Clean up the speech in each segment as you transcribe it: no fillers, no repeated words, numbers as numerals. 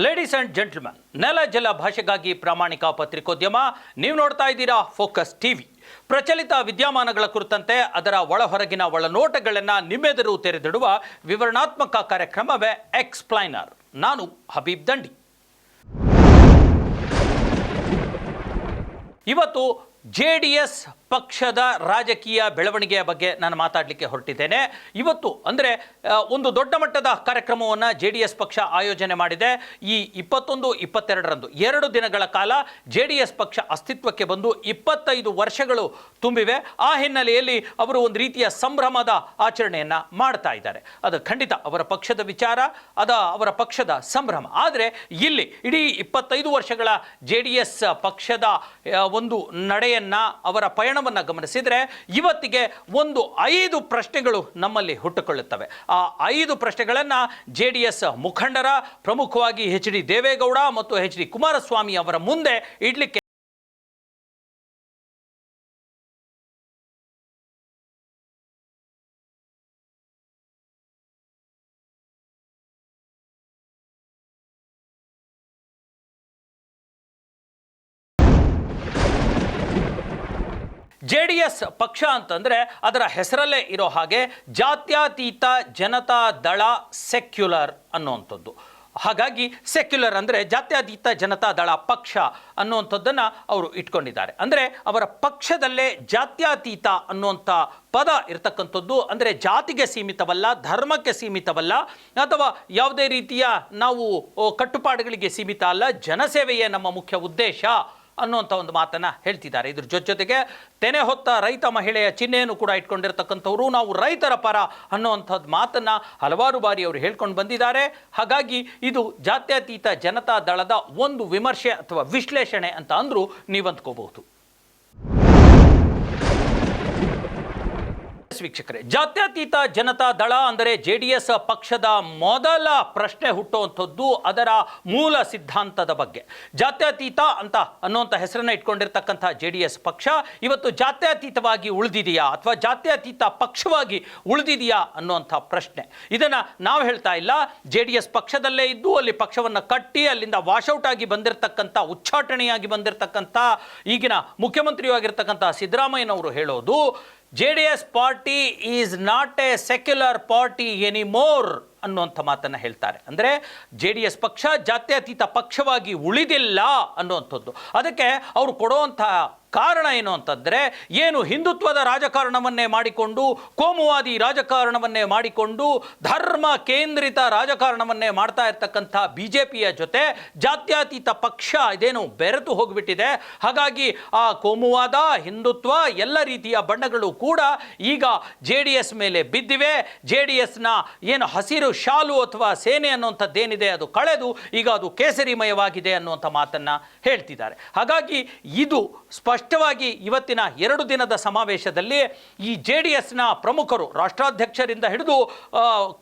Ladies and gentleman, ನೆಲ ಜಲ ಭಾಷೆಗಾಗಿ ಪ್ರಾಮಾಣಿಕ ಪತ್ರಿಕೋದ್ಯಮ. ನೀವು ನೋಡ್ತಾ ಇದ್ದೀರಾ ಫೋಕಸ್ ಟಿವಿ. ಪ್ರಚಲಿತ ವಿದ್ಯಮಾನಗಳ ಕುರಿತಂತೆ ಅದರ ಒಳಹೊರಗಿನ ಒಳನೋಟಗಳನ್ನು ನಿಮ್ಮೆದುರು ತೆರೆದಿಡುವ ವಿವರಣಾತ್ಮಕ ಕಾರ್ಯಕ್ರಮವೇ ಎಕ್ಸ್ಪ್ಲೈನರ್. ನಾನು ಹಬೀಬ್ ದಂಡಿ. ಇವತ್ತು JDS ಪಕ್ಷದ ರಾಜಕೀಯ ಬೆಳವಣಿಗೆಯ ಬಗ್ಗೆ ನಾನು ಮಾತಾಡಲಿಕ್ಕೆ ಹೊರಟಿದ್ದೇನೆ. ಇವತ್ತು ಅಂದರೆ ಒಂದು ದೊಡ್ಡ ಮಟ್ಟದ ಕಾರ್ಯಕ್ರಮವನ್ನು JDS ಪಕ್ಷ ಆಯೋಜನೆ ಮಾಡಿದೆ. ಈ 21-22ರಂದು 2 ದಿನಗಳ ಕಾಲ JDS ಪಕ್ಷ ಅಸ್ತಿತ್ವಕ್ಕೆ ಬಂದು 25 ವರ್ಷಗಳು ತುಂಬಿವೆ. ಆ ಹಿನ್ನೆಲೆಯಲ್ಲಿ ಅವರು ಒಂದು ರೀತಿಯ ಸಂಭ್ರಮದ ಆಚರಣೆಯನ್ನು ಮಾಡ್ತಾ ಇದ್ದಾರೆ. ಅದು ಖಂಡಿತ ಅವರ ಪಕ್ಷದ ವಿಚಾರ, ಅವರ ಪಕ್ಷದ ಸಂಭ್ರಮ. ಆದರೆ ಇಲ್ಲಿ ಇಡೀ 25 ವರ್ಷಗಳ JDS ಪಕ್ಷದ ಒಂದು ನಡೆಯನ್ನು, ಅವರ ಪಯಣವನ್ನು ಗಮನಿಸಿದರೆ ಇವತ್ತಿಗೆ ಒಂದು 5 ಪ್ರಶ್ನೆಗಳು ನಮ್ಮಲ್ಲಿ ಹುಟ್ಟುಕೊಳ್ಳುತ್ತವೆ. ಆ 5 ಪ್ರಶ್ನೆಗಳನ್ನು JDS ಮುಖಂಡರ, ಪ್ರಮುಖವಾಗಿ HD ದೇವೇಗೌಡ ಮತ್ತು HD ಕುಮಾರಸ್ವಾಮಿ ಅವರ ಮುಂದೆ ಇಡ್ಲಿಕ್ಕೆ JDS ಪಕ್ಷ ಅಂತಂದರೆ ಅದರ ಹೆಸರಲ್ಲೇ ಇರೋ ಹಾಗೆ ಜಾತ್ಯತೀತ ಜನತಾ ದಳ ಸೆಕ್ಯುಲರ್ ಅನ್ನುವಂಥದ್ದು. ಹಾಗಾಗಿ ಸೆಕ್ಯುಲರ್ ಅಂದರೆ ಜಾತ್ಯತೀತ ಜನತಾ ದಳ ಪಕ್ಷ ಅನ್ನುವಂಥದ್ದನ್ನು ಅವರು ಇಟ್ಕೊಂಡಿದ್ದಾರೆ. ಅಂದರೆ ಅವರ ಪಕ್ಷದಲ್ಲೇ ಜಾತ್ಯತೀತ ಅನ್ನುವಂಥ ಪದ ಇರತಕ್ಕಂಥದ್ದು. ಅಂದರೆ ಜಾತಿಗೆ ಸೀಮಿತವಲ್ಲ, ಧರ್ಮಕ್ಕೆ ಸೀಮಿತವಲ್ಲ, ಅಥವಾ ಯಾವುದೇ ರೀತಿಯ ನಾವು ಕಟ್ಟುಪಾಡುಗಳಿಗೆ ಸೀಮಿತ ಅಲ್ಲ, ಜನಸೇವೆಯೇ ನಮ್ಮ ಮುಖ್ಯ ಉದ್ದೇಶ ಅನ್ನುವಂಥ ಒಂದು ಮಾತನ್ನು ಹೇಳ್ತಿದ್ದಾರೆ. ಇದ್ರ ಜೊತೆಗೆ ತೆನೆ ಹೊತ್ತ ರೈತ ಮಹಿಳೆಯ ಚಿಹ್ನೆಯನ್ನು ಕೂಡ ಇಟ್ಕೊಂಡಿರ್ತಕ್ಕಂಥವ್ರು. ನಾವು ರೈತರ ಪರ ಅನ್ನುವಂಥದ್ದು ಮಾತನ್ನು ಹಲವಾರು ಬಾರಿ ಅವರು ಹೇಳ್ಕೊಂಡು ಬಂದಿದ್ದಾರೆ. ಹಾಗಾಗಿ ಇದು ಜಾತ್ಯತೀತ ಜನತಾ ದಳದ ಒಂದು ವಿಮರ್ಶೆ ಅಥವಾ ವಿಶ್ಲೇಷಣೆ ಅಂತ ಅಂದರೂ ನೀವು ಅಂದ್ಕೋಬಹುದು. ವೀಕ್ಷಕರೇ, ಜಾತ್ಯತೀತ ಜನತಾ ದಳ ಅಂದರೆ JDS ಪಕ್ಷದ ಮೊದಲ ಪ್ರಶ್ನೆ ಹುಟ್ಟುವಂಥದ್ದು ಅದರ ಮೂಲ ಸಿದ್ಧಾಂತದ ಬಗ್ಗೆ. ಜಾತ್ಯತೀತ ಅಂತ ಅನ್ನುವಂಥ ಹೆಸರನ್ನು ಇಟ್ಕೊಂಡಿರ್ತಕ್ಕಂಥ JDS ಪಕ್ಷ ಇವತ್ತು ಜಾತ್ಯತೀತವಾಗಿ ಉಳಿದಿದೆಯಾ ಅಥವಾ ಜಾತ್ಯತೀತ ಪಕ್ಷವಾಗಿ ಉಳಿದಿದೆಯಾ ಅನ್ನುವಂಥ ಪ್ರಶ್ನೆ. ಇದನ್ನು ನಾವು ಹೇಳ್ತಾ ಇಲ್ಲ. JDS ಪಕ್ಷದಲ್ಲೇ ಇದ್ದು ಅಲ್ಲಿ ಪಕ್ಷವನ್ನು ಕಟ್ಟಿ ಅಲ್ಲಿಂದ ವಾಶೌಟ್ ಆಗಿ ಬಂದಿರತಕ್ಕಂಥ, ಉಚ್ಚಾಟನೆಯಾಗಿ ಬಂದಿರತಕ್ಕಂಥ ಈಗಿನ ಮುಖ್ಯಮಂತ್ರಿಯೂ ಆಗಿರ್ತಕ್ಕಂಥ ಸಿದ್ದರಾಮಯ್ಯನವರು ಹೇಳೋದು JDS party is not A secular party anymore ಅನ್ನುವಂಥ ಮಾತನ್ನು ಹೇಳ್ತಾರೆ. ಅಂದರೆ JDS ಪಕ್ಷ ಜಾತ್ಯತೀತ ಪಕ್ಷವಾಗಿ ಉಳಿದಿಲ್ಲ ಅನ್ನುವಂಥದ್ದು. ಅದಕ್ಕೆ ಅವರು ಕೊಡುವಂಥ ಕಾರಣ ಏನು ಅಂತಂದರೆ, ಏನು ಹಿಂದುತ್ವದ ರಾಜಕಾರಣವನ್ನೇ ಮಾಡಿಕೊಂಡು, ಕೋಮುವಾದಿ ರಾಜಕಾರಣವನ್ನೇ ಮಾಡಿಕೊಂಡು, ಧರ್ಮ ಕೇಂದ್ರಿತ ರಾಜಕಾರಣವನ್ನೇ ಮಾಡ್ತಾ ಇರ್ತಕ್ಕಂಥ BJPಯ ಜೊತೆ ಜಾತ್ಯತೀತ ಪಕ್ಷ ಇದೇನು ಬೆರೆತು ಹೋಗಿಬಿಟ್ಟಿದೆ. ಹಾಗಾಗಿ ಆ ಕೋಮುವಾದ, ಹಿಂದುತ್ವ ಎಲ್ಲ ರೀತಿಯ ಬಣ್ಣಗಳು ಕೂಡ ಈಗ JDS ಮೇಲೆ ಬಿದ್ದಿವೆ. JDSನ ಏನು ಹಸಿರು ಶಾಲು ಅಥವಾ ಸೇನೆ ಅನ್ನುವಂಥದ್ದೇನಿದೆ ಅದು ಕಳೆದು ಈಗ ಅದು ಕೇಸರಿಮಯವಾಗಿದೆ ಅನ್ನುವಂಥ ಮಾತನ್ನು ಹೇಳ್ತಿದ್ದಾರೆ. ಹಾಗಾಗಿ ಇದು ಸ್ಪಷ್ಟವಾಗಿ ಇವತ್ತಿನ 2 ದಿನದ ಸಮಾವೇಶದಲ್ಲಿ ಈ JDSನ ಪ್ರಮುಖರು, ರಾಷ್ಟ್ರಾಧ್ಯಕ್ಷರಿಂದ ಹಿಡಿದು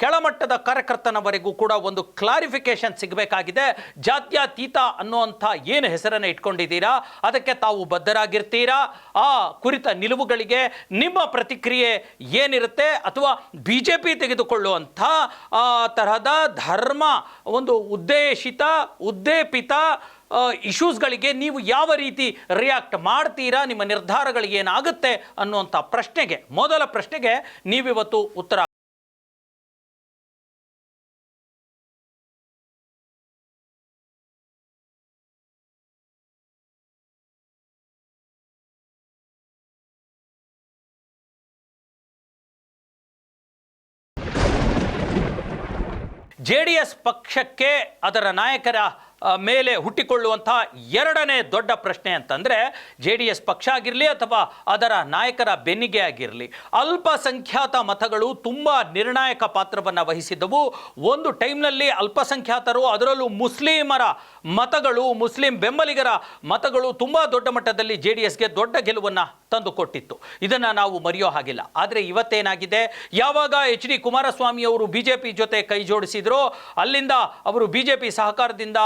ಕೆಳಮಟ್ಟದ ಕಾರ್ಯಕರ್ತನವರೆಗೂ ಕೂಡ ಒಂದು ಕ್ಲಾರಿಫಿಕೇಶನ್ ಸಿಗಬೇಕಾಗಿದೆ. ಜಾತ್ಯತೀತ ಅನ್ನುವಂಥ ಏನು ಹೆಸರನ್ನು ಇಟ್ಕೊಂಡಿದ್ದೀರಾ ಅದಕ್ಕೆ ತಾವು ಬದ್ಧರಾಗಿರ್ತೀರಾ? ಆ ಕುರಿತ ನಿಲುವುಗಳಿಗೆ ನಿಮ್ಮ ಪ್ರತಿಕ್ರಿಯೆ ಏನಿರುತ್ತೆ? ಅಥವಾ BJP ತೆಗೆದುಕೊಳ್ಳುವಂಥ ತರಹದ ಧರ್ಮ ಒಂದು ಉದ್ದೇಪಿತ ಇಶ್ಯೂಸ್ಗಳಿಗೆ ನೀವು ಯಾವ ರೀತಿ ರಿಯಾಕ್ಟ್ ಮಾಡ್ತೀರಾ? ನಿಮ್ಮ ನಿರ್ಧಾರಗಳು ಏನಾಗುತ್ತೆ ಅನ್ನುವಂಥ ಪ್ರಶ್ನೆಗೆ, ಮೊದಲ ಪ್ರಶ್ನೆಗೆ ನೀವಿವತ್ತು ಉತ್ತರ. JDS ಪಕ್ಷಕ್ಕೆ ಅದರ ನಾಯಕರ ಮೇಲೆ ಹುಟ್ಟಿಕೊಳ್ಳುವಂಥ 2ನೇ ದೊಡ್ಡ ಪ್ರಶ್ನೆ ಅಂತಂದರೆ, JDS ಪಕ್ಷ ಆಗಿರಲಿ ಅಥವಾ ಅದರ ನಾಯಕರ ಬೆನ್ನಿಗೆ ಆಗಿರಲಿ, ಅಲ್ಪಸಂಖ್ಯಾತ ಮತಗಳು ತುಂಬ ನಿರ್ಣಾಯಕ ಪಾತ್ರವನ್ನು ವಹಿಸಿದ್ದವು. ಒಂದು ಟೈಮ್ನಲ್ಲಿ ಅಲ್ಪಸಂಖ್ಯಾತರು, ಅದರಲ್ಲೂ ಮುಸ್ಲಿಮರ ಮತಗಳು, ಮುಸ್ಲಿಂ ಬೆಂಬಲಿಗರ ಮತಗಳು ತುಂಬ ದೊಡ್ಡ ಮಟ್ಟದಲ್ಲಿ JDSಗೆ ದೊಡ್ಡ ಗೆಲುವನ್ನು ತಂದುಕೊಟ್ಟಿತ್ತು. ಇದನ್ನು ನಾವು ಮರೆಯೋ ಹಾಗಿಲ್ಲ. ಆದರೆ ಇವತ್ತೇನಾಗಿದೆ, ಯಾವಾಗ HD ಕುಮಾರಸ್ವಾಮಿ ಅವರು BJP ಜೊತೆ ಕೈ ಜೋಡಿಸಿದ್ರು, ಅಲ್ಲಿಂದ ಅವರು BJP ಸಹಕಾರದಿಂದ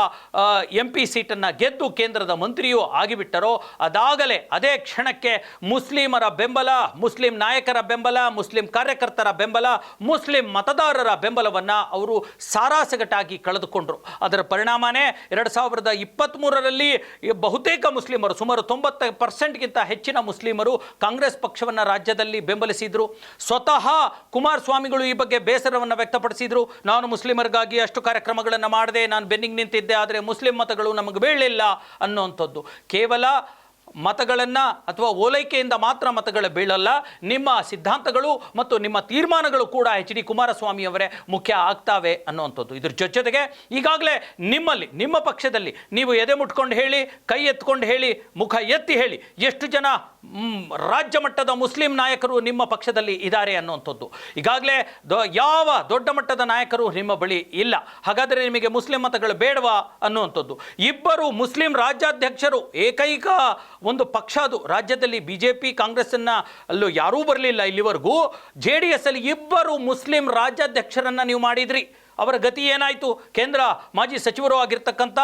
MP ಸೀಟನ್ನು ಗೆದ್ದು ಕೇಂದ್ರದ ಮಂತ್ರಿಯೂ ಆಗಿಬಿಟ್ಟರೋ ಅದಾಗಲೇ ಅದೇ ಕ್ಷಣಕ್ಕೆ ಮುಸ್ಲಿಮರ ಬೆಂಬಲ, ಮುಸ್ಲಿಂ ನಾಯಕರ ಬೆಂಬಲ, ಮುಸ್ಲಿಂ ಕಾರ್ಯಕರ್ತರ ಬೆಂಬಲ, ಮುಸ್ಲಿಂ ಮತದಾರರ ಬೆಂಬಲವನ್ನು ಅವರು ಸಾರಾಸಗಟಾಗಿ ಕಳೆದುಕೊಂಡರು. ಅದರ ಪರಿಣಾಮನೇ 2023ರಲ್ಲಿ ಬಹುತೇಕ ಮುಸ್ಲಿಮರು, ಸುಮಾರು 90%ಗಿಂತ ಹೆಚ್ಚಿನ ಮುಸ್ಲಿಮರು ಕಾಂಗ್ರೆಸ್ ಪಕ್ಷವನ್ನು ರಾಜ್ಯದಲ್ಲಿ ಬೆಂಬಲಿಸಿದರು. ಸ್ವತಃ ಕುಮಾರಸ್ವಾಮಿಗಳು ಈ ಬಗ್ಗೆ ಬೇಸರವನ್ನು ವ್ಯಕ್ತಪಡಿಸಿದರು. ನಾನು ಮುಸ್ಲಿಮರಿಗಾಗಿ ಅಷ್ಟು ಕಾರ್ಯಕ್ರಮಗಳನ್ನು ಮಾಡಿದೆ, ನಾನು ಬೆನ್ನಿಗೆ ನಿಂತಿದ್ದೆ, ಆದರೆ ಮುಸ್ಲಿಂ ಮತಗಳು ನಮಗೆ ಬೀಳಲಿಲ್ಲ ಅನ್ನುವಂಥದ್ದು. ಕೇವಲ ಮತಗಳನ್ನು ಅಥವಾ ಓಲೈಕೆಯಿಂದ ಮಾತ್ರ ಮತಗಳು ಬೀಳಲ್ಲ, ನಿಮ್ಮ ಸಿದ್ಧಾಂತಗಳು ಮತ್ತು ನಿಮ್ಮ ತೀರ್ಮಾನಗಳು ಕೂಡ HD ಕುಮಾರಸ್ವಾಮಿ ಅವರೇ ಮುಖ್ಯ ಆಗ್ತಾವೆ ಅನ್ನುವಂಥದ್ದು. ಇದ್ರ ಜೊತೆಗೆ ಈಗಾಗಲೇ ನಿಮ್ಮ ಪಕ್ಷದಲ್ಲಿ ನೀವು ಎದೆ ಮುಟ್ಕೊಂಡು ಹೇಳಿ, ಕೈ ಎತ್ಕೊಂಡು ಹೇಳಿ, ಮುಖ ಎತ್ತಿ ಹೇಳಿ, ಎಷ್ಟು ಜನ ರಾಜ್ಯ ಮಟ್ಟದ ಮುಸ್ಲಿಂ ನಾಯಕರು ನಿಮ್ಮ ಪಕ್ಷದಲ್ಲಿ ಇದ್ದಾರೆ ಅನ್ನುವಂಥದ್ದು. ಈಗಾಗಲೇ ಯಾವ ದೊಡ್ಡ ಮಟ್ಟದ ನಾಯಕರು ನಿಮ್ಮ ಬಳಿ ಇಲ್ಲ. ಹಾಗಾದರೆ ನಿಮಗೆ ಮುಸ್ಲಿಂ ಮತಗಳು ಬೇಡವಾ ಅನ್ನುವಂಥದ್ದು. ಇಬ್ಬರು ಮುಸ್ಲಿಂ ರಾಜ್ಯಾಧ್ಯಕ್ಷರು, ಏಕೈಕ ಒಂದು ಪಕ್ಷ ಅದು ರಾಜ್ಯದಲ್ಲಿ, BJP ಕಾಂಗ್ರೆಸ್ಸನ್ನು ಅಲ್ಲೂ ಯಾರೂ ಬರಲಿಲ್ಲ ಇಲ್ಲಿವರೆಗೂ. JDS ಅಲ್ಲಿ ಇಬ್ಬರು ಮುಸ್ಲಿಂ ರಾಜ್ಯಾಧ್ಯಕ್ಷರನ್ನು ನೀವು ಮಾಡಿದ್ರಿ. ಅವರ ಗತಿ ಏನಾಯಿತು? ಕೇಂದ್ರ ಮಾಜಿ ಸಚಿವರು ಆಗಿರ್ತಕ್ಕಂಥ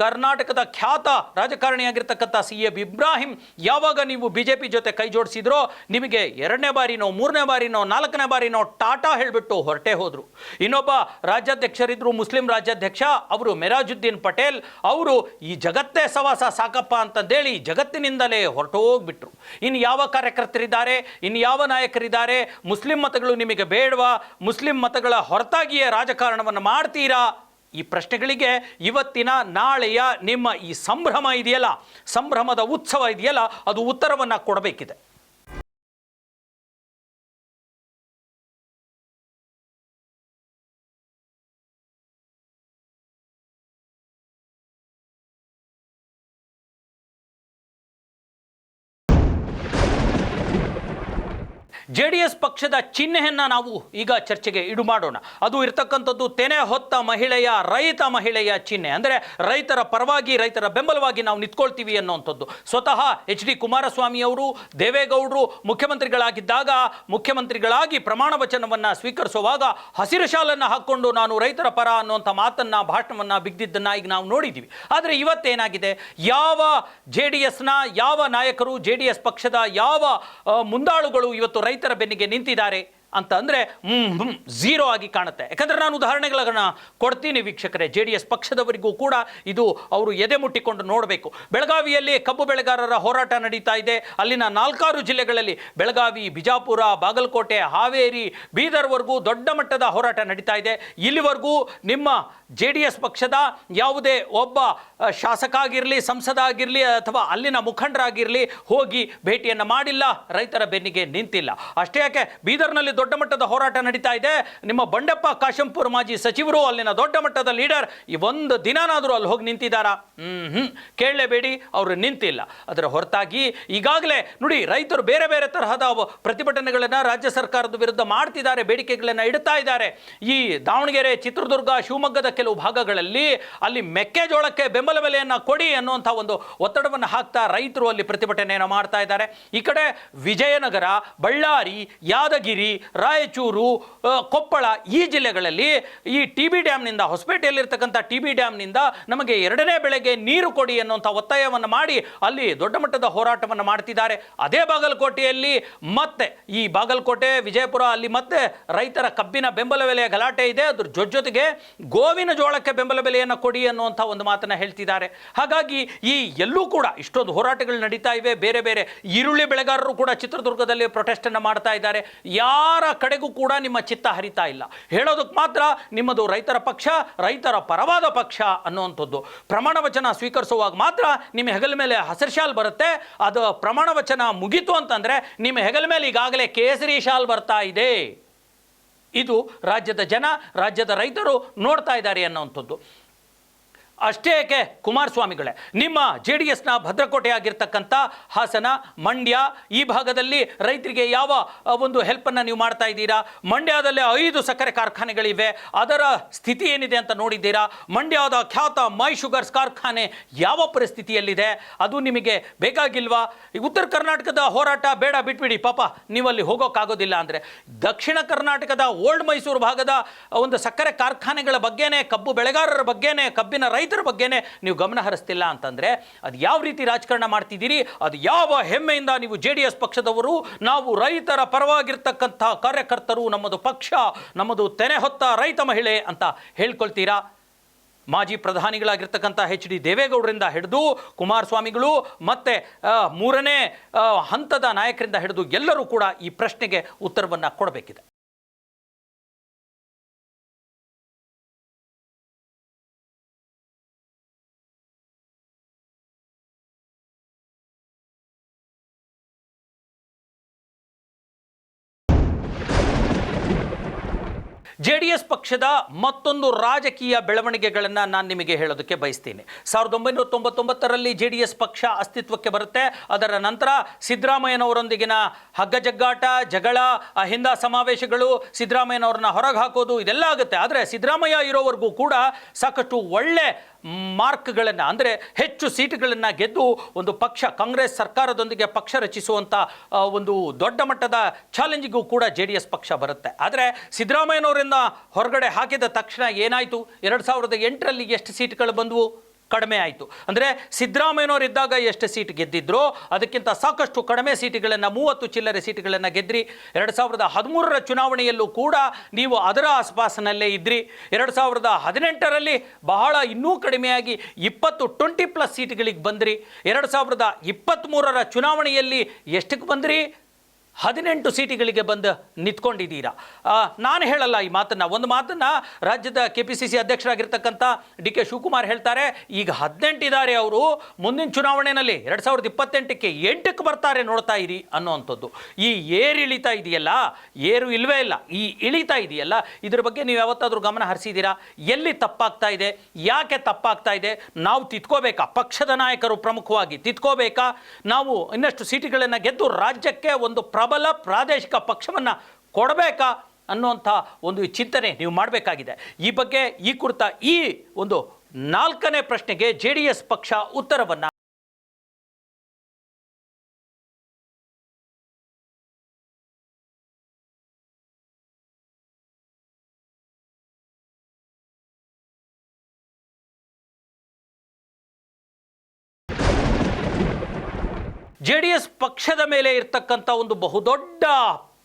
ಕರ್ನಾಟಕದ ಖ್ಯಾತ ರಾಜಕಾರಣಿಯಾಗಿರ್ತಕ್ಕಂಥ CA ಇಬ್ರಾಹಿಂ ಯಾವಾಗ ನೀವು BJP ಜೊತೆ ಕೈ ಜೋಡಿಸಿದ್ರೋ ನಿಮಗೆ 2ನೇ ಬಾರಿನೋ 3ನೇ ಬಾರಿನೋ 4ನೇ ಬಾರಿನೋ ಟಾಟಾ ಹೇಳಿಬಿಟ್ಟು ಹೊರಟೇ ಹೋದರು. ಇನ್ನೊಬ್ಬ ರಾಜ್ಯಾಧ್ಯಕ್ಷರಿದ್ದರು, ಮುಸ್ಲಿಂ ರಾಜ್ಯಾಧ್ಯಕ್ಷ, ಅವರು ಮೆರಾಜುದ್ದೀನ್ ಪಟೇಲ್. ಅವರು ಈ ಜಗತ್ತೇ ಸವಾಸ ಸಾಕಪ್ಪ ಅಂತಂದೇಳಿ ಜಗತ್ತಿನಿಂದಲೇ ಹೊರಟೋಗ್ಬಿಟ್ರು. ಇನ್ನು ಯಾವ ಕಾರ್ಯಕರ್ತರಿದ್ದಾರೆ, ಇನ್ನು ಯಾವ ನಾಯಕರಿದ್ದಾರೆ? ಮುಸ್ಲಿಂ ಮತಗಳು ನಿಮಗೆ ಬೇಡವಾ? ಮುಸ್ಲಿಂ ಮತಗಳ ಹೊರತಾಗಿಯೇ ರಾಜಕಾರಣವನ್ನು ಮಾಡ್ತೀರಾ? ಈ ಪ್ರಶ್ನೆಗಳಿಗೆ ಇವತ್ತಿನ ನಾಳೆಯ ನಿಮ್ಮ ಈ ಸಂಭ್ರಮ ಇದೆಯಲ್ಲ, ಸಂಭ್ರಮದ ಉತ್ಸವ ಇದೆಯಲ್ಲ, ಅದು ಉತ್ತರವನ್ನು ಕೊಡಬೇಕಿದೆ. JDS ಪಕ್ಷದ ಚಿಹ್ನೆಯನ್ನು ನಾವು ಈಗ ಚರ್ಚೆಗೆ ಇಡು ಮಾಡೋಣ. ಅದು ಇರತಕ್ಕಂಥದ್ದು ತೆನೆ ಹೊತ್ತ ಮಹಿಳೆಯ, ರೈತ ಮಹಿಳೆಯ ಚಿಹ್ನೆ. ಅಂದರೆ ರೈತರ ಪರವಾಗಿ, ರೈತರ ಬೆಂಬಲವಾಗಿ ನಾವು ನಿಂತ್ಕೊಳ್ತೀವಿ ಅನ್ನುವಂಥದ್ದು. ಸ್ವತಃ HD ಕುಮಾರಸ್ವಾಮಿ ಅವರು, ದೇವೇಗೌಡರು ಮುಖ್ಯಮಂತ್ರಿಗಳಾಗಿದ್ದಾಗ, ಮುಖ್ಯಮಂತ್ರಿಗಳಾಗಿ ಪ್ರಮಾಣ ವಚನವನ್ನು ಸ್ವೀಕರಿಸುವಾಗ ಹಸಿರು ಶಾಲನ್ನು ಹಾಕ್ಕೊಂಡು ನಾನು ರೈತರ ಪರ ಅನ್ನುವಂಥ ಮಾತನ್ನು, ಭಾಷಣವನ್ನು ಬಿಗ್ದಿದ್ದನ್ನು ಈಗ ನಾವು ನೋಡಿದ್ದೀವಿ. ಆದರೆ ಇವತ್ತೇನಾಗಿದೆ? ಯಾವ JDSನ ಯಾವ ನಾಯಕರು, JDS ಪಕ್ಷದ ಯಾವ ಮುಂದಾಳುಗಳು ಇವತ್ತು ರೈತರ ಬೆನ್ನಿಗೆ ನಿಂತಿದ್ದಾರೆ ಅಂತ ಅಂದರೆ ಝೀರೋ ಆಗಿ ಕಾಣುತ್ತೆ. ಯಾಕಂದರೆ ನಾನು ಉದಾಹರಣೆಗಳನ್ನು ಕೊಡ್ತೀನಿ ವೀಕ್ಷಕರೇ. JDS ಪಕ್ಷದವರಿಗೂ ಕೂಡ ಇದು ಅವರು ಎದೆ ಮುಟ್ಟಿಕೊಂಡು ನೋಡಬೇಕು. ಬೆಳಗಾವಿಯಲ್ಲಿ ಕಬ್ಬು ಬೆಳೆಗಾರರ ಹೋರಾಟ ನಡೀತಾ ಇದೆ. ಅಲ್ಲಿನ 4 ಜಿಲ್ಲೆಗಳಲ್ಲಿ, ಬೆಳಗಾವಿ, ಬಿಜಾಪುರ, ಬಾಗಲಕೋಟೆ, ಹಾವೇರಿ, ಬೀದರ್ವರೆಗೂ ದೊಡ್ಡ ಮಟ್ಟದ ಹೋರಾಟ ನಡೀತಾ ಇದೆ. ಇಲ್ಲಿವರೆಗೂ ನಿಮ್ಮ JDS ಪಕ್ಷದ ಯಾವುದೇ ಒಬ್ಬ ಶಾಸಕ ಆಗಿರಲಿ, ಸಂಸದ ಆಗಿರಲಿ, ಅಥವಾ ಅಲ್ಲಿನ ಮುಖಂಡರಾಗಿರಲಿ ಹೋಗಿ ಭೇಟಿಯನ್ನು ಮಾಡಿಲ್ಲ, ರೈತರ ಬೆನ್ನಿಗೆ ನಿಂತಿಲ್ಲ. ಅಷ್ಟೇ ಯಾಕೆ, ಬೀದರ್ನಲ್ಲಿ ದೊಡ್ಡ ಮಟ್ಟದ ಹೋರಾಟ ನಡೀತಾ ಇದೆ. ನಿಮ್ಮ ಬಂಡೆಪ್ಪ ಕಾಶೆಂಪುರ ಮಾಜಿ ಸಚಿವರು, ಅಲ್ಲಿನ ದೊಡ್ಡ ಮಟ್ಟದ ಲೀಡರ್, ಈ ಒಂದು ದಿನನಾದರೂ ಅಲ್ಲಿ ಹೋಗಿ ನಿಂತಿದ್ದಾರಾ? ಕೇಳಲೇಬೇಡಿ, ಅವರು ನಿಂತಿಲ್ಲ. ಅದರ ಹೊರತಾಗಿ ಈಗಾಗಲೇ ನೋಡಿ, ರೈತರು ಬೇರೆ ಬೇರೆ ತರಹದ ಪ್ರತಿಭಟನೆಗಳನ್ನು ರಾಜ್ಯ ಸರ್ಕಾರದ ವಿರುದ್ಧ ಮಾಡ್ತಿದ್ದಾರೆ, ಬೇಡಿಕೆಗಳನ್ನು ಇಡ್ತಾ ಇದ್ದಾರೆ. ಈ ದಾವಣಗೆರೆ, ಚಿತ್ರದುರ್ಗ, ಶಿವಮೊಗ್ಗದ ಕೆಲವು ಭಾಗಗಳಲ್ಲಿ ಅಲ್ಲಿ ಮೆಕ್ಕೆಜೋಳಕ್ಕೆ ಬೆಂಬಲ ಬೆಲೆಯನ್ನು ಕೊಡಿ ಅನ್ನುವಂಥ ಒಂದು ಒತ್ತಡವನ್ನು ಹಾಕ್ತಾ ರೈತರು ಅಲ್ಲಿ ಪ್ರತಿಭಟನೆಯನ್ನು ಮಾಡ್ತಾ ಇದ್ದಾರೆ. ಈ ಕಡೆ ವಿಜಯನಗರ, ಬಳ್ಳಾರಿ, ಯಾದಗಿರಿ, ರಾಯಚೂರು, ಕೊಪ್ಪಳ ಈ ಜಿಲ್ಲೆಗಳಲ್ಲಿ ಈ TB ಡ್ಯಾಮ್ನಿಂದ, ಹೊಸಪೇಟೆಯಲ್ಲಿರ್ತಕ್ಕಂಥ TB ಡ್ಯಾಮ್ನಿಂದ ನಮಗೆ 2ನೇ ಬೆಳೆಗೆ ನೀರು ಕೊಡಿ ಅನ್ನುವಂಥ ಒತ್ತಾಯವನ್ನು ಮಾಡಿ ಅಲ್ಲಿ ದೊಡ್ಡ ಮಟ್ಟದ ಹೋರಾಟವನ್ನು ಮಾಡ್ತಿದ್ದಾರೆ. ಅದೇ ಬಾಗಲಕೋಟೆಯಲ್ಲಿ ಮತ್ತೆ ಈ ಬಾಗಲಕೋಟೆ, ವಿಜಯಪುರ ಅಲ್ಲಿ ಮತ್ತೆ ರೈತರ ಕಬ್ಬಿನ ಬೆಂಬಲ ಬೆಲೆಯ ಗಲಾಟೆ ಇದೆ. ಅದ್ರ ಜೊತೆಗೆ ಗೋವಿನ ಜೋಳಕ್ಕೆ ಬೆಂಬಲ ಬೆಲೆಯನ್ನು ಕೊಡಿ ಅನ್ನುವಂಥ ಒಂದು ಮಾತನ್ನು ಹೇಳ್ತಿದ್ದಾರೆ. ಹಾಗಾಗಿ ಈ ಎಲ್ಲೂ ಕೂಡ ಇಷ್ಟೊಂದು ಹೋರಾಟಗಳು ನಡೀತಾ ಇವೆ. ಬೇರೆ ಬೇರೆ ಈರುಳ್ಳಿ ಬೆಳೆಗಾರರು ಕೂಡ ಚಿತ್ರದುರ್ಗದಲ್ಲಿ ಪ್ರೊಟೆಸ್ಟ್ ಅನ್ನು ಮಾಡ್ತಾ ಇದ್ದಾರೆ. ಯಾರ ಕಡೆಗೂ ಕೂಡ ನಿಮ್ಮ ಚಿತ್ತ ಹರಿತಾ ಇಲ್ಲ. ಹೇಳೋದಕ್ಕೆ ಮಾತ್ರ ನಿಮ್ಮದು ರೈತರ ಪಕ್ಷ, ರೈತರ ಪರವಾದ ಪಕ್ಷ ಅನ್ನುವಂಥದ್ದು. ಪ್ರಮಾಣ ವಚನ ಸ್ವೀಕರಿಸುವಾಗ ಮಾತ್ರ ನಿಮ್ಮ ಹೆಗಲ ಮೇಲೆ ಹಸಿರು ಶಾಲ್ ಬರುತ್ತೆ. ಅದು ಪ್ರಮಾಣ ವಚನ ಮುಗೀತು ಅಂತಂದರೆ ನಿಮ್ಮ ಹೆಗಲ ಮೇಲೆ ಈಗಾಗಲೇ ಕೇಸರಿ ಶಾಲ್ ಬರ್ತಾ ಇದೆ. ಇದು ರಾಜ್ಯದ ಜನ, ರಾಜ್ಯದ ರೈತರು ನೋಡ್ತಾ ಇದ್ದಾರೆ ಅನ್ನುವಂಥದ್ದು. ಅಷ್ಟೇ ಏಕೆ ಕುಮಾರಸ್ವಾಮಿಗಳೇ, ನಿಮ್ಮ JDSನ ಭದ್ರಕೋಟೆ ಆಗಿರ್ತಕ್ಕಂಥ ಹಾಸನ, ಮಂಡ್ಯ ಈ ಭಾಗದಲ್ಲಿ ರೈತರಿಗೆ ಯಾವ ಒಂದು ಹೆಲ್ಪನ್ನು ನೀವು ಮಾಡ್ತಾ ಇದ್ದೀರಾ? ಮಂಡ್ಯದಲ್ಲಿ 5 ಸಕ್ಕರೆ ಕಾರ್ಖಾನೆಗಳಿವೆ, ಅದರ ಸ್ಥಿತಿ ಏನಿದೆ ಅಂತ ನೋಡಿದ್ದೀರಾ? ಮಂಡ್ಯದ ಖ್ಯಾತ ಮೈ ಶುಗರ್ಸ್ ಕಾರ್ಖಾನೆ ಯಾವ ಪರಿಸ್ಥಿತಿಯಲ್ಲಿದೆ? ಅದು ನಿಮಗೆ ಬೇಕಾಗಿಲ್ವಾ? ಉತ್ತರ ಕರ್ನಾಟಕದ ಹೋರಾಟ ಬೇಡ, ಬಿಟ್ಬಿಡಿ, ಪಾಪ ನೀವಲ್ಲಿ ಹೋಗೋಕ್ಕಾಗೋದಿಲ್ಲ ಅಂದರೆ ದಕ್ಷಿಣ ಕರ್ನಾಟಕದ ಓಲ್ಡ್ ಮೈಸೂರು ಭಾಗದ ಒಂದು ಸಕ್ಕರೆ ಕಾರ್ಖಾನೆಗಳ ಬಗ್ಗೆನೇ, ಕಬ್ಬು ಬೆಳೆಗಾರರ ಬಗ್ಗೆನೇ, ಕಬ್ಬಿನ ರೈತ ರೈತರ ಬಗ್ಗೆನೇ ನೀವು ಗಮನ ಹರಿಸ್ತಿಲ್ಲ ಅಂತಂದರೆ ಅದು ಯಾವ ರೀತಿ ರಾಜಕಾರಣ ಮಾಡ್ತಿದ್ದೀರಿ? ಅದು ಯಾವ ಹೆಮ್ಮೆಯಿಂದ ನೀವು JDS ಪಕ್ಷದವರು ನಾವು ರೈತರ ಪರವಾಗಿರ್ತಕ್ಕಂಥ ಕಾರ್ಯಕರ್ತರು, ನಮ್ಮದು ಪಕ್ಷ, ನಮ್ಮದು ತೆನೆ ಹೊತ್ತ ರೈತ ಮಹಿಳೆ ಅಂತ ಹೇಳ್ಕೊಳ್ತೀರಾ? ಮಾಜಿ ಪ್ರಧಾನಿಗಳಾಗಿರ್ತಕ್ಕಂಥ HD ದೇವೇಗೌಡರಿಂದ ಹಿಡಿದು ಕುಮಾರಸ್ವಾಮಿಗಳು ಮತ್ತು ಮೂರನೇ ಹಂತದ ನಾಯಕರಿಂದ ಹಿಡಿದು ಎಲ್ಲರೂ ಕೂಡ ಈ ಪ್ರಶ್ನೆಗೆ ಉತ್ತರವನ್ನು ಕೊಡಬೇಕಿದೆ. JDS ಪಕ್ಷದ ಮತ್ತೊಂದು ರಾಜಕೀಯ ಬೆಳವಣಿಗೆಗಳನ್ನು ನಾನು ನಿಮಗೆ ಹೇಳೋದಕ್ಕೆ ಬಯಸ್ತೀನಿ. 1999ರಲ್ಲಿ JDS ಪಕ್ಷ ಅಸ್ತಿತ್ವಕ್ಕೆ ಬರುತ್ತೆ. ಅದರ ನಂತರ ಸಿದ್ದರಾಮಯ್ಯನವರೊಂದಿಗಿನ ಹಗ್ಗಜಗ್ಗಾಟ, ಜಗಳ, ಅಹಿಂದ ಸಮಾವೇಶಗಳು, ಸಿದ್ದರಾಮಯ್ಯನವ್ರನ್ನ ಹೊರಗೆ ಹಾಕೋದು ಇದೆಲ್ಲ ಆಗುತ್ತೆ. ಆದರೆ ಸಿದ್ದರಾಮಯ್ಯ ಇರೋವರೆಗೂ ಕೂಡ ಸಾಕಷ್ಟು ಒಳ್ಳೆ ಮಾರ್ಕ್ಗಳನ್ನು, ಅಂದರೆ ಹೆಚ್ಚು ಸೀಟುಗಳನ್ನು ಗೆದ್ದು ಒಂದು ಪಕ್ಷ, ಕಾಂಗ್ರೆಸ್ ಸರ್ಕಾರದೊಂದಿಗೆ ಪಕ್ಷ ರಚಿಸುವಂಥ ಒಂದು ದೊಡ್ಡ ಮಟ್ಟದ ಚಾಲೆಂಜಿಗೂ ಕೂಡ JDS ಪಕ್ಷ ಬರುತ್ತೆ. ಆದರೆ ಸಿದ್ದರಾಮಯ್ಯನವರಿಂದ ಹೊರಗಡೆ ಹಾಕಿದ ತಕ್ಷಣ ಏನಾಯಿತು? 2008ರಲ್ಲಿ ಎಷ್ಟು ಸೀಟ್ಗಳು ಬಂದವು? ಕಡಿಮೆ ಆಯಿತು. ಅಂದರೆ ಸಿದ್ದರಾಮಯ್ಯನವರಿದ್ದಾಗ ಎಷ್ಟು ಸೀಟ್ ಗೆದ್ದಿದ್ರು ಅದಕ್ಕಿಂತ ಸಾಕಷ್ಟು ಕಡಿಮೆ ಸೀಟುಗಳನ್ನು, 30 ಚಿಲ್ಲರೆ ಸೀಟುಗಳನ್ನು ಗೆದ್ರಿ. 2013ರ ಚುನಾವಣೆಯಲ್ಲೂ ಕೂಡ ನೀವು ಅದರ ಆಸ್ಪಾಸಿನಲ್ಲೇ ಇದ್ರಿ. 2018ರಲ್ಲಿ ಬಹಳ ಇನ್ನೂ ಕಡಿಮೆಯಾಗಿ 20+ ಸೀಟ್ಗಳಿಗೆ ಬಂದ್ರಿ. 2023ರ ಚುನಾವಣೆಯಲ್ಲಿ ಎಷ್ಟಕ್ಕೆ ಬಂದ್ರಿ? 18 ಸೀಟುಗಳಿಗೆ ಬಂದು ನಿಂತ್ಕೊಂಡಿದ್ದೀರಾ. ನಾನು ಹೇಳಲ್ಲ ಈ ಮಾತನ್ನು. ಒಂದು ಮಾತನ್ನು ರಾಜ್ಯದ KPCC ಅಧ್ಯಕ್ಷರಾಗಿರ್ತಕ್ಕಂಥ DK ಶಿವಕುಮಾರ್ ಹೇಳ್ತಾರೆ, ಈಗ 18 ಇದ್ದಾರೆ ಅವರು, ಮುಂದಿನ ಚುನಾವಣೆಯಲ್ಲಿ 2028ಕ್ಕೆ 8ಕ್ಕೆ ಬರ್ತಾರೆ, ನೋಡ್ತಾ ಇರಿ ಅನ್ನೋವಂಥದ್ದು. ಈ ಏರಿಳಿತಾ ಇದೆಯಲ್ಲ, ಏರು ಇಲ್ವೇ ಇಲ್ಲ, ಈ ಇಳಿತಾ ಇದೆಯಲ್ಲ, ಇದ್ರ ಬಗ್ಗೆ ನೀವು ಯಾವತ್ತಾದರೂ ಗಮನ ಹರಿಸಿದ್ದೀರಾ? ಎಲ್ಲಿ ತಪ್ಪಾಗ್ತಾ ಇದೆ? ಯಾಕೆ ತಪ್ಪಾಗ್ತಾ ಇದೆ? ನಾವು ತಿದ್ಕೋಬೇಕಾ? ಪಕ್ಷದ ನಾಯಕರು ಪ್ರಮುಖವಾಗಿ ತಿದ್ಕೋಬೇಕಾ? ನಾವು ಇನ್ನಷ್ಟು ಸೀಟುಗಳನ್ನು ಗೆದ್ದು ರಾಜ್ಯಕ್ಕೆ ಒಂದು ಪ್ರಬಲ ಪ್ರಾದೇಶಿಕ ಪಕ್ಷವನ್ನು ಕೊಡಬೇಕಾ ಅನ್ನುವಂಥ ಒಂದು ಚಿಂತನೆ ನೀವು ಮಾಡಬೇಕಾಗಿದೆ. ಈ ಬಗ್ಗೆ ಈ ಕುರಿತ ಈ ಒಂದು 4ನೇ ಪ್ರಶ್ನೆಗೆ JDS ಪಕ್ಷ ಉತ್ತರವನ್ನು JDS ಪಕ್ಷದ ಮೇಲೆ ಇರ್ತಕ್ಕಂಥ ಒಂದು ಬಹುದೊಡ್ಡ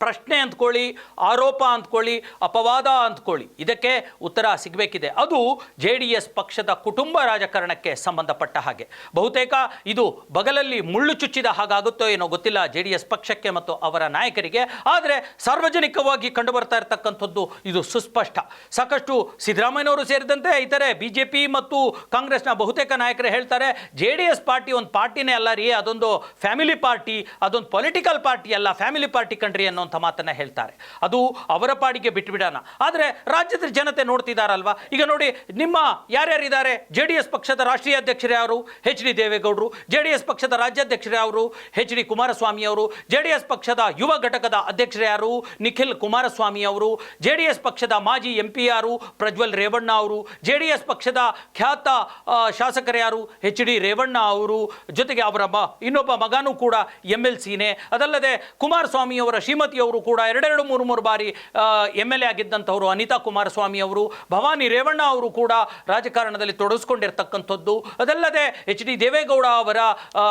ಪ್ರಶ್ನೆ ಅಂದ್ಕೊಳ್ಳಿ, ಆರೋಪ ಅಂದ್ಕೊಳ್ಳಿ, ಅಪವಾದ ಅಂದ್ಕೊಳ್ಳಿ, ಇದಕ್ಕೆ ಉತ್ತರ ಸಿಗಬೇಕಿದೆ. ಅದು JDS ಪಕ್ಷದ ಕುಟುಂಬ ರಾಜಕಾರಣಕ್ಕೆ ಸಂಬಂಧಪಟ್ಟ ಹಾಗೆ. ಬಹುತೇಕ ಇದು ಬಗಲಲ್ಲಿ ಮುಳ್ಳು ಚುಚ್ಚಿದ ಹಾಗಾಗುತ್ತೋ ಏನೋ ಗೊತ್ತಿಲ್ಲ JDS ಪಕ್ಷಕ್ಕೆ ಮತ್ತು ಅವರ ನಾಯಕರಿಗೆ. ಆದರೆ ಸಾರ್ವಜನಿಕವಾಗಿ ಕಂಡುಬರ್ತಾ ಇರತಕ್ಕಂಥದ್ದು ಇದು ಸುಸ್ಪಷ್ಟ. ಸಾಕಷ್ಟು ಸಿದ್ದರಾಮಯ್ಯನವರು ಸೇರಿದಂತೆ ಇತರೆ BJP ಮತ್ತು ಕಾಂಗ್ರೆಸ್ನ ಬಹುತೇಕ ನಾಯಕರು ಹೇಳ್ತಾರೆ, JDS ಪಾರ್ಟಿ ಒಂದು ಪಾರ್ಟಿನೇ ಅಲ್ಲ ರೀ, ಅದೊಂದು ಫ್ಯಾಮಿಲಿ ಪಾರ್ಟಿ, ಅದೊಂದು ಪೊಲಿಟಿಕಲ್ ಪಾರ್ಟಿ ಅಲ್ಲ, ಫ್ಯಾಮಿಲಿ ಪಾರ್ಟಿ ಕಂಡ್ರಿ ಅನ್ನೋ ಮಾತನ್ನ ಹೇಳ್ತಾರೆ. ಅದು ಅವರ ಪಾಡಿಗೆ ಬಿಟ್ಟುಬಿಡೋಣ. ಆದರೆ ರಾಜ್ಯದ ಜನತೆ ನೋಡ್ತಿದ್ದಾರಲ್ವಾ? ಈಗ ನೋಡಿ, ನಿಮ್ಮ ಯಾರ್ಯಾರಿದ್ದಾರೆ? JDS ಪಕ್ಷದ ರಾಷ್ಟ್ರೀಯ ಅಧ್ಯಕ್ಷರು ಯಾರು? HD ದೇವೇಗೌಡರು. JDS ಪಕ್ಷದ ರಾಜ್ಯಾಧ್ಯಕ್ಷರು ಯಾರು? HD ಕುಮಾರಸ್ವಾಮಿ ಅವರು. JDS ಪಕ್ಷದ ಯುವ ಘಟಕದ ಅಧ್ಯಕ್ಷರು ಯಾರು? ನಿಖಿಲ್ ಕುಮಾರಸ್ವಾಮಿ ಅವರು. JDS ಪಕ್ಷದ ಮಾಜಿ MP ಯಾರು? ಪ್ರಜ್ವಲ್ ರೇವಣ್ಣ ಅವರು. JDS ಪಕ್ಷದ ಖ್ಯಾತ ಶಾಸಕರು ಯಾರು? HD ರೇವಣ್ಣ ಅವರು. ಜೊತೆಗೆ ಅವರ ಇನ್ನೊಬ್ಬ ಮಗನೂ ಕೂಡ MLCನೇ. ಅದಲ್ಲದೆ ಕುಮಾರಸ್ವಾಮಿ ಅವರ ಶ್ರೀಮತಿ ಅವರು ಕೂಡ 2-3 ಬಾರಿ MLA ಆಗಿದ್ದಂಥವರು ಅನಿತಾ ಕುಮಾರಸ್ವಾಮಿ ಅವರು. ಭವಾನಿ ರೇವಣ್ಣ ಅವರು ಕೂಡ ರಾಜಕಾರಣದಲ್ಲಿ ತೊಡಗಿಸ್ಕೊಂಡಿರ್ತಕ್ಕಂಥದ್ದು. ಅದಲ್ಲದೆ HD ದೇವೇಗೌಡ ಅವರ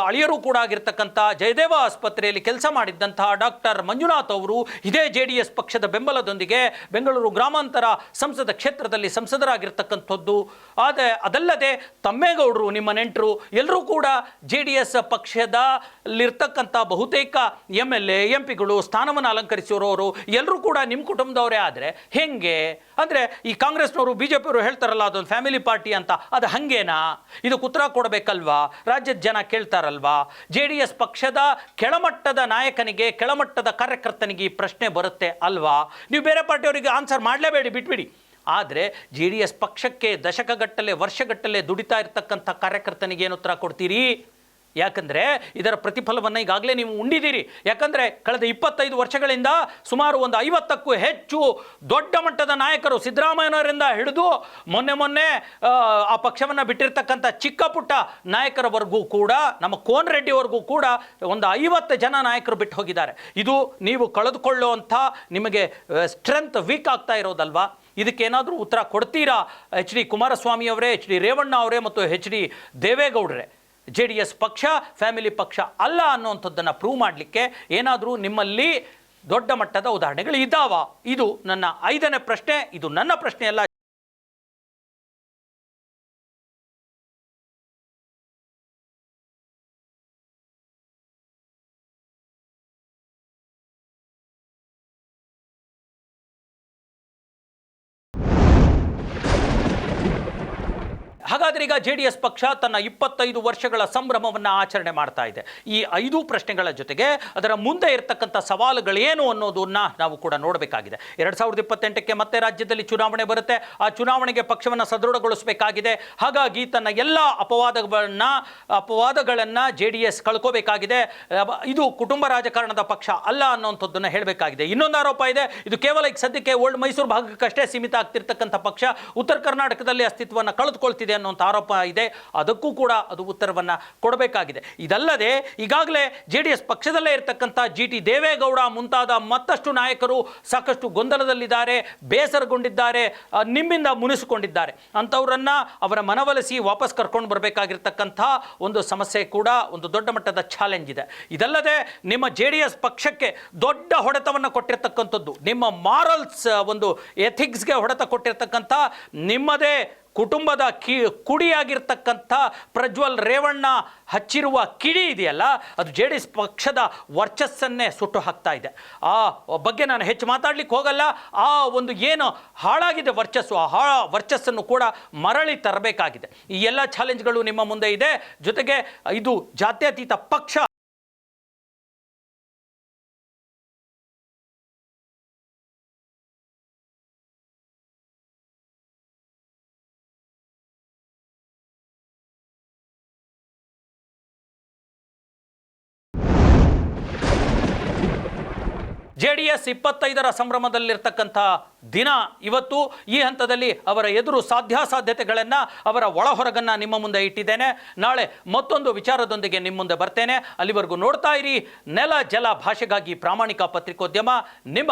ಅಳಿಯರು ಕೂಡ ಆಗಿರ್ತಕ್ಕಂಥ ಜಯದೇವ ಆಸ್ಪತ್ರೆಯಲ್ಲಿ ಕೆಲಸ ಮಾಡಿದ್ದಂತಹ ಡಾಕ್ಟರ್ ಮಂಜುನಾಥ್ ಅವರು ಇದೇ JDS ಪಕ್ಷದ ಬೆಂಬಲದೊಂದಿಗೆ ಬೆಂಗಳೂರು ಗ್ರಾಮಾಂತರ ಸಂಸದ ಕ್ಷೇತ್ರದಲ್ಲಿ ಸಂಸದರಾಗಿರ್ತಕ್ಕಂಥದ್ದು. ಅದಲ್ಲದೆ ತಮ್ಮೇಗೌಡರು, ನಿಮ್ಮ ನೆಂಟರು, ಎಲ್ಲರೂ ಕೂಡ JDS ಪಕ್ಷದಲ್ಲಿರ್ತಕ್ಕಂಥ ಬಹುತೇಕ MLA MP ಗಳು ಸ್ಥಾನವನ್ನು ಅಲಂಕರಿಸಿರೋರು ಎಲ್ಲರೂ ಕೂಡ ನಿಮ್ಮ ಕುಟುಂಬದವರೇ. ಆದರೆ ಹೆಂಗೆ ಅಂದರೆ ಈ ಕಾಂಗ್ರೆಸ್ನವರು BJPಯವರು ಹೇಳ್ತಾರಲ್ಲ ಅದೊಂದು ಫ್ಯಾಮಿಲಿ ಪಾರ್ಟಿ ಅಂತ, ಅದು ಹಂಗೇನಾ? ಇದಕ್ಕೆ ಉತ್ತರ ಕೊಡಬೇಕಲ್ವಾ? ರಾಜ್ಯದ ಜನ ಕೇಳ್ತಾರಲ್ವಾ? JDS ಪಕ್ಷದ ಕೆಳಮಟ್ಟದ ನಾಯಕನಿಗೆ, ಕೆಳಮಟ್ಟದ ಕಾರ್ಯಕರ್ತನಿಗೆ ಈ ಪ್ರಶ್ನೆ ಬರುತ್ತೆ ಅಲ್ವಾ? ನೀವು ಬೇರೆ ಪಾರ್ಟಿಯವರಿಗೆ ಆನ್ಸರ್ ಮಾಡಲೇಬೇಡಿ, ಬಿಟ್ಬಿಡಿ. ಆದರೆ JDS ಪಕ್ಷಕ್ಕೆ ದಶಕಗಟ್ಟಲೆ, ವರ್ಷಗಟ್ಟಲೆ ದುಡಿತಾ ಇರ್ತಕ್ಕಂಥ ಕಾರ್ಯಕರ್ತನಿಗೆ ಏನು ಉತ್ತರ ಕೊಡ್ತೀರಿ? ಯಾಕಂದರೆ ಇದರ ಪ್ರತಿಫಲವನ್ನು ಈಗಾಗಲೇ ನೀವು ಉಂಡಿದ್ದೀರಿ. ಯಾಕಂದರೆ ಕಳೆದ 25 ವರ್ಷಗಳಿಂದ ಸುಮಾರು ಒಂದು 50ಕ್ಕೂ ಹೆಚ್ಚು ದೊಡ್ಡ ಮಟ್ಟದ ನಾಯಕರು, ಸಿದ್ದರಾಮಯ್ಯನವರಿಂದ ಹಿಡಿದು ಮೊನ್ನೆ ಆ ಪಕ್ಷವನ್ನು ಬಿಟ್ಟಿರ್ತಕ್ಕಂಥ ಚಿಕ್ಕ ಪುಟ್ಟ ನಾಯಕರವರೆಗೂ ಕೂಡ, ನಮ್ಮ ಕೋನ್ ರೆಡ್ಡಿವರೆಗೂ ಕೂಡ ಒಂದು 50 ಜನ ನಾಯಕರು ಬಿಟ್ಟು ಹೋಗಿದ್ದಾರೆ. ಇದು ನೀವು ಕಳೆದುಕೊಳ್ಳುವಂಥ, ನಿಮಗೆ ಸ್ಟ್ರೆಂತ್ ವೀಕ್ ಆಗ್ತಾ ಇರೋದಲ್ವಾ? ಇದಕ್ಕೇನಾದರೂ ಉತ್ತರ ಕೊಡ್ತೀರಾ ಎಚ್ ಡಿ ಕುಮಾರಸ್ವಾಮಿ ಅವರೇ, ಎಚ್ ಡಿ ರೇವಣ್ಣ ಅವರೇ ಮತ್ತು ಎಚ್ ಡಿ ದೇವೇಗೌಡರೇ? JDS ಪಕ್ಷ ಫ್ಯಾಮಿಲಿ ಪಕ್ಷ ಅಲ್ಲ ಅನ್ನುವಂಥದ್ದನ್ನು ಪ್ರೂವ್ ಮಾಡಲಿಕ್ಕೆ ಏನಾದರೂ ನಿಮ್ಮಲ್ಲಿ ದೊಡ್ಡ ಮಟ್ಟದ ಉದಾಹರಣೆಗಳು ಇದ್ದಾವ? ಇದು ನನ್ನ 5ನೇ ಪ್ರಶ್ನೆ. ಇದು ನನ್ನ ಪ್ರಶ್ನೆ ಅಲ್ಲ. ಹಾಗಾದರೆ ಈಗ JDS ಪಕ್ಷ ತನ್ನ 25 ವರ್ಷಗಳ ಸಂಭ್ರಮವನ್ನು ಆಚರಣೆ ಮಾಡ್ತಾ ಇದೆ. ಈ 5 ಪ್ರಶ್ನೆಗಳ ಜೊತೆಗೆ ಅದರ ಮುಂದೆ ಇರತಕ್ಕಂಥ ಸವಾಲುಗಳೇನು ಅನ್ನೋದನ್ನ ನಾವು ಕೂಡ ನೋಡಬೇಕಾಗಿದೆ. 2028ಕ್ಕೆ ಮತ್ತೆ ರಾಜ್ಯದಲ್ಲಿ ಚುನಾವಣೆ ಬರುತ್ತೆ. ಆ ಚುನಾವಣೆಗೆ ಪಕ್ಷವನ್ನು ಸದೃಢಗೊಳಿಸಬೇಕಾಗಿದೆ. ಹಾಗಾಗಿ ತನ್ನ ಎಲ್ಲ ಅಪವಾದಗಳನ್ನು JDS ಕಳ್ಕೋಬೇಕಾಗಿದೆ. ಇದು ಕುಟುಂಬ ರಾಜಕಾರಣದ ಪಕ್ಷ ಅಲ್ಲ ಅನ್ನೋಂಥದ್ದನ್ನು ಹೇಳಬೇಕಾಗಿದೆ. ಇನ್ನೊಂದು ಆರೋಪ ಇದೆ, ಇದು ಕೇವಲ ಈಗ ಸದ್ಯಕ್ಕೆ ಓಲ್ಡ್ ಮೈಸೂರು ಭಾಗಕ್ಕಷ್ಟೇ ಸೀಮಿತ ಆಗ್ತಿರ್ತಕ್ಕಂಥ ಪಕ್ಷ, ಉತ್ತರ ಕರ್ನಾಟಕದಲ್ಲಿ ಅಸ್ತಿತ್ವವನ್ನು ಕಳೆದುಕೊಳ್ತಿದೆ ಅನ್ನುವಂಥ ಆರೋಪ ಇದೆ. ಅದಕ್ಕೂ ಕೂಡ ಅದು ಉತ್ತರವನ್ನು ಕೊಡಬೇಕಾಗಿದೆ. ಇದಲ್ಲದೆ ಈಗಾಗಲೇ JDS ಪಕ್ಷದಲ್ಲೇ ಇರತಕ್ಕಂಥ GT ದೇವೇಗೌಡ ಮುಂತಾದ ಮತ್ತಷ್ಟು ನಾಯಕರು ಸಾಕಷ್ಟು ಗೊಂದಲದಲ್ಲಿದ್ದಾರೆ, ಬೇಸರಗೊಂಡಿದ್ದಾರೆ, ನಿಮ್ಮಿಂದ ಮುನಿಸಿಕೊಂಡಿದ್ದಾರೆ. ಅಂಥವರನ್ನ ಅವರ ಮನವೊಲಿಸಿ ವಾಪಸ್ ಕರ್ಕೊಂಡು ಬರಬೇಕಾಗಿರ್ತಕ್ಕಂಥ ಒಂದು ಸಮಸ್ಯೆ ಕೂಡ ಒಂದು ದೊಡ್ಡ ಮಟ್ಟದ ಚಾಲೆಂಜ್ ಇದೆ. ಇದಲ್ಲದೆ ನಿಮ್ಮ JDS ಪಕ್ಷಕ್ಕೆ ದೊಡ್ಡ ಹೊಡೆತವನ್ನು ಕೊಟ್ಟಿರ್ತಕ್ಕಂಥದ್ದು, ನಿಮ್ಮ ಮಾರಲ್ಸ್ ಒಂದು ಎಥಿಕ್ಸ್ಗೆ ಹೊಡೆತ ಕೊಟ್ಟಿರ್ತಕ್ಕಂಥ ನಿಮ್ಮದೇ ಕುಟುಂಬದ ಕುಡಿಯಾಗಿರ್ತಕ್ಕಂಥ ಪ್ರಜ್ವಲ್ ರೇವಣ್ಣ ಹಚ್ಚಿರುವ ಕಿಡಿ ಇದೆಯಲ್ಲ, ಅದು JDS ಪಕ್ಷದ ವರ್ಚಸ್ಸನ್ನೇ ಸುಟ್ಟು ಹಾಕ್ತಾ ಇದೆ. ಆ ಬಗ್ಗೆ ನಾನು ಹೆಚ್ಚು ಮಾತಾಡ್ಲಿಕ್ಕೆ ಹೋಗಲ್ಲ. ಆ ಒಂದು ಏನು ಹಾಳಾಗಿದೆ ವರ್ಚಸ್ಸು, ಆ ವರ್ಚಸ್ಸನ್ನು ಕೂಡ ಮರಳಿ ತರಬೇಕಾಗಿದೆ. ಈ ಎಲ್ಲ ಚಾಲೆಂಜ್ಗಳು ನಿಮ್ಮ ಮುಂದೆ ಇದೆ. ಜೊತೆಗೆ ಇದು ಜಾತ್ಯತೀತ ಪಕ್ಷ. JDS 25ರ ಸಂಭ್ರಮದಲ್ಲಿರ್ತಕ್ಕಂಥ ದಿನ ಇವತ್ತು. ಈ ಹಂತದಲ್ಲಿ ಅವರ ಎದುರು ಸಾಧ್ಯಾಸಾಧ್ಯತೆಗಳನ್ನು, ಅವರ ಒಳಹೊರಗನ್ನು ನಿಮ್ಮ ಮುಂದೆ ಇಟ್ಟಿದ್ದೇನೆ. ನಾಳೆ ಮತ್ತೊಂದು ವಿಚಾರದೊಂದಿಗೆ ನಿಮ್ಮ ಮುಂದೆ ಬರ್ತೇನೆ. ಅಲ್ಲಿವರೆಗೂ ನೋಡ್ತಾ ಇರಿ ನೆಲ ಜಲ ಭಾಷೆಗಾಗಿ ಪ್ರಾಮಾಣಿಕ ಪತ್ರಿಕೋದ್ಯಮ, ನಿಮ್ಮ